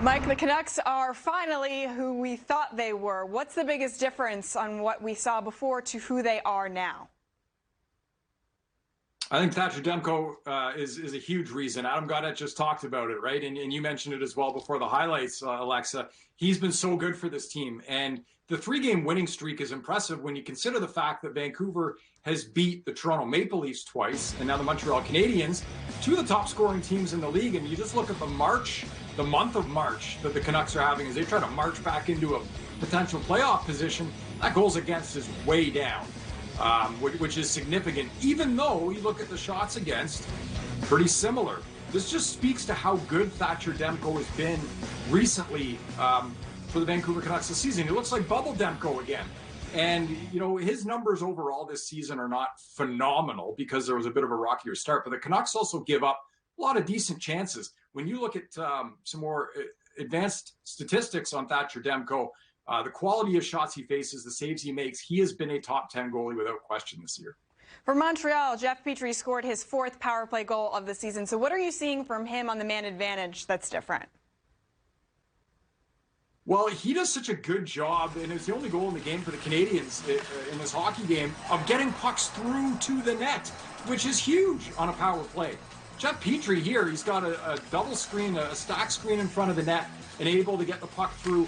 Mike, the Canucks are finally who we thought they were. What's the biggest difference on what we saw before to who they are now? I think Thatcher Demko is a huge reason. Adam Gaudette just talked about it, right? And you mentioned it as well before the highlights, Alexa. He's been so good for this team. And the 3-game winning streak is impressive when you consider the fact that Vancouver has beat the Toronto Maple Leafs twice, and now the Montreal Canadiens, two of the top scoring teams in the league. And you just look at the month of March that the Canucks are having as they try to march back into a potential playoff position. That goals against is way down. Which is significant, even though you look at the shots against, pretty similar. This just speaks to how good Thatcher Demko has been recently for the Vancouver Canucks this season. He looks like bubble Demko again. And, you know, his numbers overall this season are not phenomenal because there was a bit of a rockier start, but the Canucks also give up a lot of decent chances. When you look at some more advanced statistics on Thatcher Demko, the quality of shots he faces, the saves he makes, he has been a top 10 goalie without question this year. For Montreal, Jeff Petrie scored his 4th power play goal of the season. So what are you seeing from him on the man advantage that's different? Well, he does such a good job, and it's the only goal in the game for the Canadiens in this hockey game, of getting pucks through to the net, which is huge on a power play. Jeff Petrie here, he's got a double screen, a stack screen in front of the net, and able to get the puck through.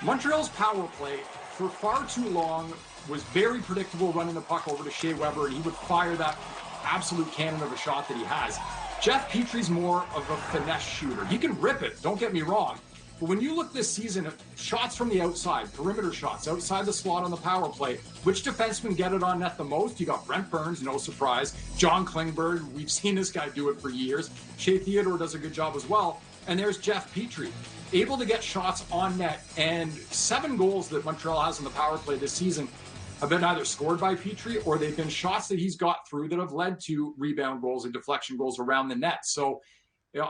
Montreal's power play for far too long was very predictable, running the puck over to Shea Weber, and he would fire that absolute cannon of a shot that he has. Jeff Petrie's more of a finesse shooter. He can rip it, don't get me wrong. But when you look this season at shots from the outside, perimeter shots, outside the slot on the power play, which defensemen get it on net the most? You got Brent Burns, no surprise. John Klingberg, we've seen this guy do it for years. Shea Theodore does a good job as well. And there's Jeff Petrie, able to get shots on net. And 7 goals that Montreal has in the power play this season have been either scored by Petrie or they've been shots that he's got through that have led to rebound goals and deflection goals around the net. So,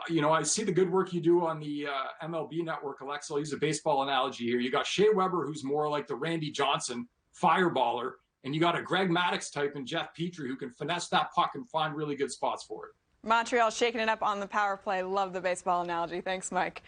you know, I see the good work you do on the MLB network, Alexa. I'll use a baseball analogy here. You got Shea Weber, who's more like the Randy Johnson fireballer, and you got a Greg Maddux type in Jeff Petrie who can finesse that puck and find really good spots for it. Montreal shaking it up on the power play. Love the baseball analogy. Thanks, Mike.